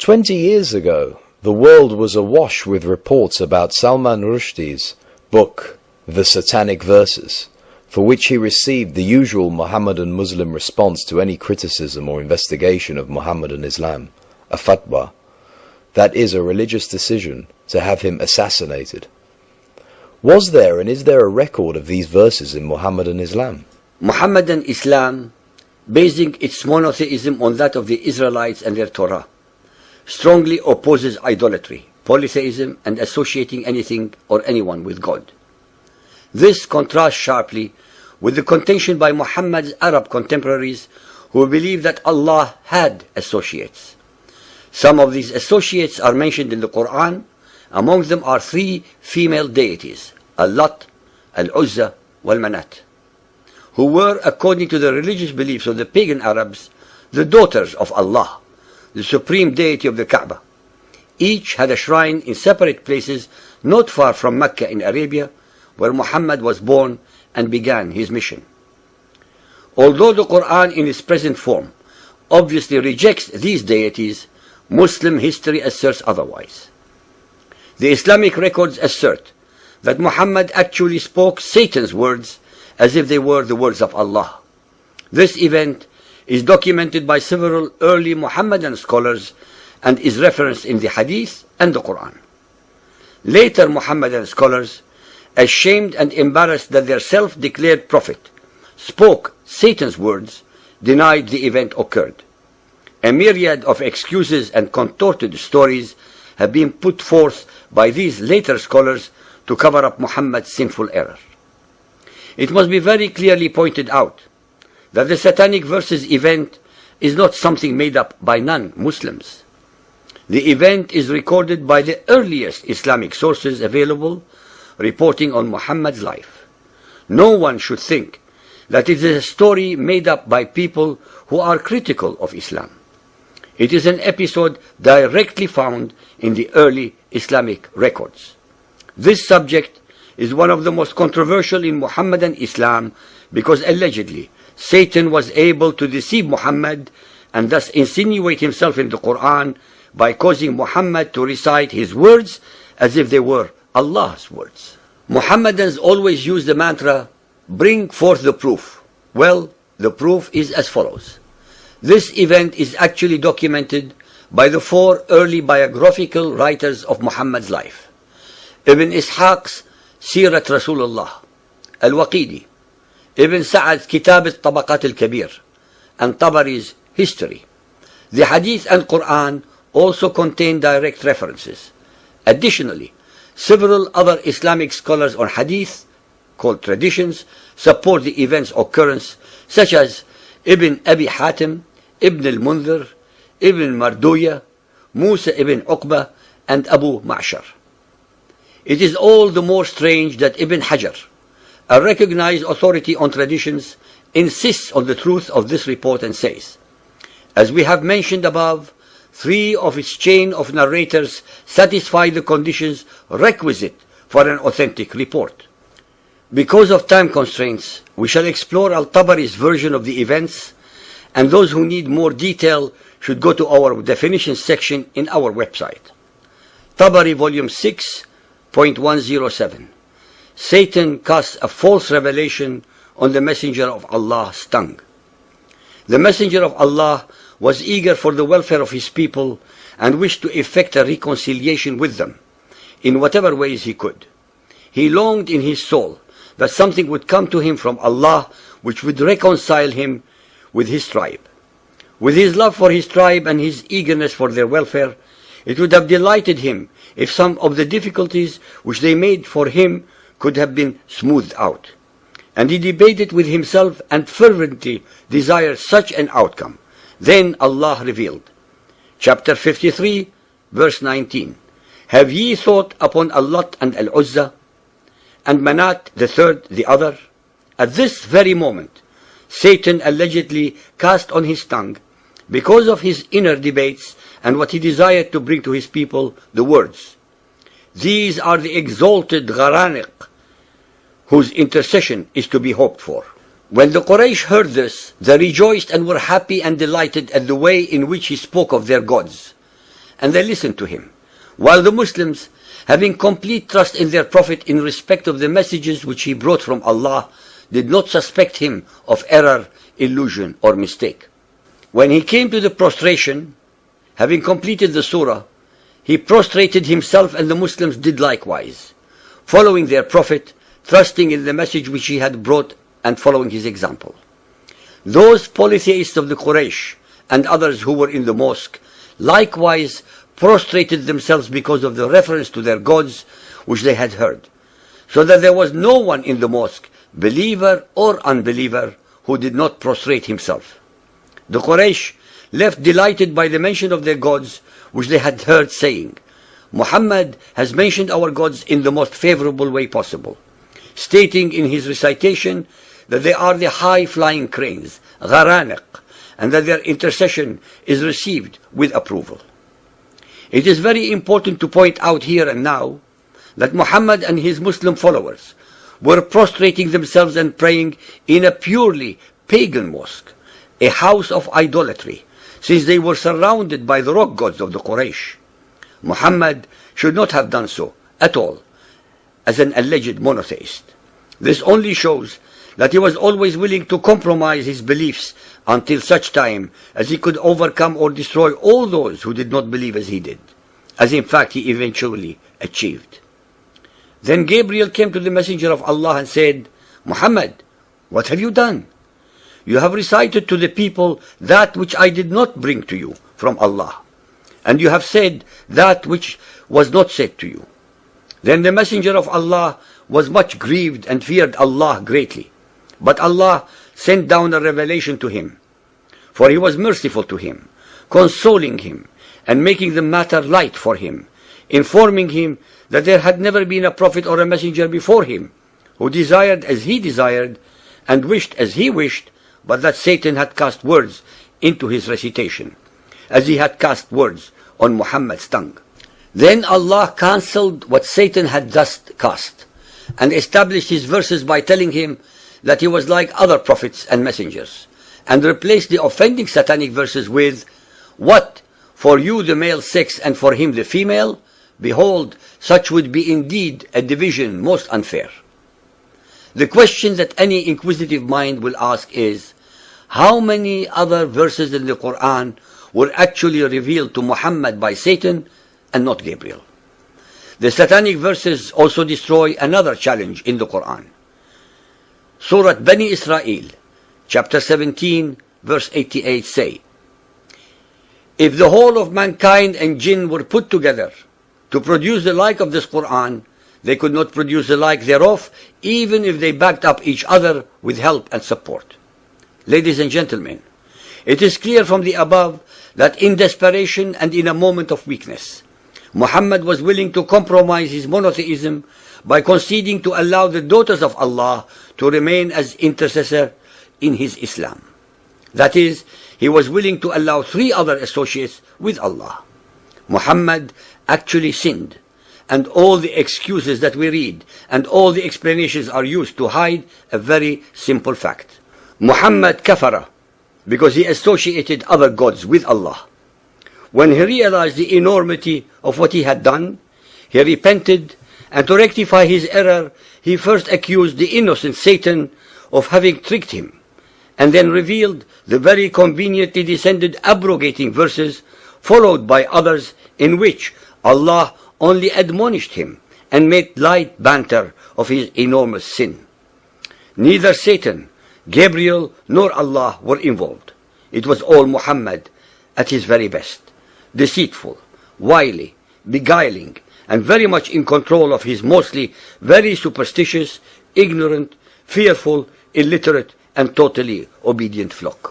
20 years ago, the world was awash with reports about Salman Rushdie's book, The Satanic Verses, for which he received the usual Mohammedan Muslim response to any criticism or investigation of Mohammedan Islam, a fatwa, that is, a religious decision to have him assassinated. Was there and is there a record of these verses in Mohammedan Islam? Mohammedan Islam, basing its monotheism on that of the Israelites and their Torah, strongly opposes idolatry, polytheism, and associating anything or anyone with God. This contrasts sharply with the contention by Muhammad's Arab contemporaries who believe that Allah had associates. Some of these associates are mentioned in the Quran. Among them are three female deities, Al-Lat, Al-Uzza, Wal-Manat, who were, according to the religious beliefs of the pagan Arabs, the daughters of Allah, the supreme deity of the Kaaba. Each had a shrine in separate places not far from Mecca in Arabia, where Muhammad was born and began his mission. Although the Quran in its present form obviously rejects these deities, Muslim history asserts otherwise. The Islamic records assert that Muhammad actually spoke Satan's words as if they were the words of Allah. This event is documented by several early Muhammadan scholars and is referenced in the Hadith and the Quran. Later Muhammadan scholars, ashamed and embarrassed that their self-declared prophet spoke Satan's words, denied the event occurred. A myriad of excuses and contorted stories have been put forth by these later scholars to cover up Muhammad's sinful error. It must be very clearly pointed out that the Satanic Verses event is not something made up by non-Muslims. The event is recorded by the earliest Islamic sources available reporting on Muhammad's life. No one should think that it is a story made up by people who are critical of Islam. It is an episode directly found in the early Islamic records. This subject is one of the most controversial in Muhammadan Islam because allegedly Satan was able to deceive Muhammad and thus insinuate himself in the Quran by causing Muhammad to recite his words as if they were Allah's words. Muhammadans always use the mantra, bring forth the proof. Well, the proof is as follows. This event is actually documented by the four early biographical writers of Muhammad's life. Ibn Ishaq's Sirat Rasulullah, Al-Waqidi, Ibn Sa'ad's Kitab al-Tabaqat al-Kabir, and Tabari's History. The Hadith and Quran also contain direct references. Additionally, several other Islamic scholars on Hadith, called traditions, support the event's occurrence, such as Ibn Abi Hatim, Ibn al-Munzir, Ibn Marduya, Musa ibn Uqba, and Abu Ma'shar. It is all the more strange that Ibn Hajar, a recognized authority on traditions, insists on the truth of this report and says, as we have mentioned above, three of its chain of narrators satisfy the conditions requisite for an authentic report. Because of time constraints, we shall explore Al-Tabari's version of the events, and those who need more detail should go to our definitions section in our website. Tabari Volume 6.107. Satan casts a false revelation on the Messenger of Allah's tongue. The Messenger of Allah was eager for the welfare of his people and wished to effect a reconciliation with them in whatever ways he could. He longed in his soul that something would come to him from Allah which would reconcile him with his tribe. With his love for his tribe and his eagerness for their welfare, it would have delighted him if some of the difficulties which they made for him could have been smoothed out. And he debated with himself and fervently desired such an outcome. Then Allah revealed, chapter 53, verse 19, have ye thought upon Al-Lat and Al-Uzza, and Manat the third the other? At this very moment, Satan allegedly cast on his tongue, because of his inner debates and what he desired to bring to his people, the words, these are the exalted Gharaniq, whose intercession is to be hoped for. When the Quraysh heard this, they rejoiced and were happy and delighted at the way in which he spoke of their gods, and they listened to him, while the Muslims, having complete trust in their Prophet in respect of the messages which he brought from Allah, did not suspect him of error, illusion, or mistake. When he came to the prostration, having completed the surah, he prostrated himself, and the Muslims did likewise, following their Prophet, trusting in the message which he had brought and following his example. Those polytheists of the Quraysh and others who were in the mosque likewise prostrated themselves because of the reference to their gods which they had heard, so that there was no one in the mosque, believer or unbeliever, who did not prostrate himself. The Quraysh left delighted by the mention of their gods which they had heard, saying, Muhammad has mentioned our gods in the most favorable way possible, stating in his recitation that they are the high-flying cranes, gharaniq, and that their intercession is received with approval. It is very important to point out here and now that Muhammad and his Muslim followers were prostrating themselves and praying in a purely pagan mosque, a house of idolatry, since they were surrounded by the rock gods of the Quraysh. Muhammad should not have done so at all, as an alleged monotheist. This only shows that he was always willing to compromise his beliefs until such time as he could overcome or destroy all those who did not believe as he did, as in fact he eventually achieved. Then Gabriel came to the Messenger of Allah and said, Muhammad, what have you done? You have recited to the people that which I did not bring to you from Allah, and you have said that which was not said to you. Then the Messenger of Allah was much grieved and feared Allah greatly. But Allah sent down a revelation to him, for he was merciful to him, consoling him, and making the matter light for him, informing him that there had never been a prophet or a messenger before him, who desired as he desired, and wished as he wished, but that Satan had cast words into his recitation, as he had cast words on Muhammad's tongue. Then Allah cancelled what Satan had thus cast, and established his verses by telling him that he was like other prophets and messengers, and replaced the offending satanic verses with, What, for you the male sex and for him the female? Behold, such would be indeed a division most unfair. The question that any inquisitive mind will ask is, how many other verses in the Quran were actually revealed to Muhammad by Satan and not Gabriel? The satanic verses also destroy another challenge in the Quran. Surah Bani Israel, chapter 17, verse 88 say, If the whole of mankind and jinn were put together to produce the like of this Quran, they could not produce the like thereof, even if they backed up each other with help and support. Ladies and gentlemen, it is clear from the above that in desperation and in a moment of weakness, Muhammad was willing to compromise his monotheism by conceding to allow the daughters of Allah to remain as intercessor in his Islam. That is, he was willing to allow 3 other associates with Allah. Muhammad actually sinned, and all the excuses that we read and all the explanations are used to hide a very simple fact. Muhammad kafara because he associated other gods with Allah. When he realized the enormity of what he had done, he repented, and to rectify his error, he first accused the innocent Satan of having tricked him, and then revealed the very conveniently descended abrogating verses, followed by others in which Allah only admonished him and made light banter of his enormous sin. Neither Satan, Gabriel, nor Allah were involved. It was all Muhammad at his very best, deceitful, wily, beguiling, and very much in control of his mostly very superstitious, ignorant, fearful, illiterate, and totally obedient flock.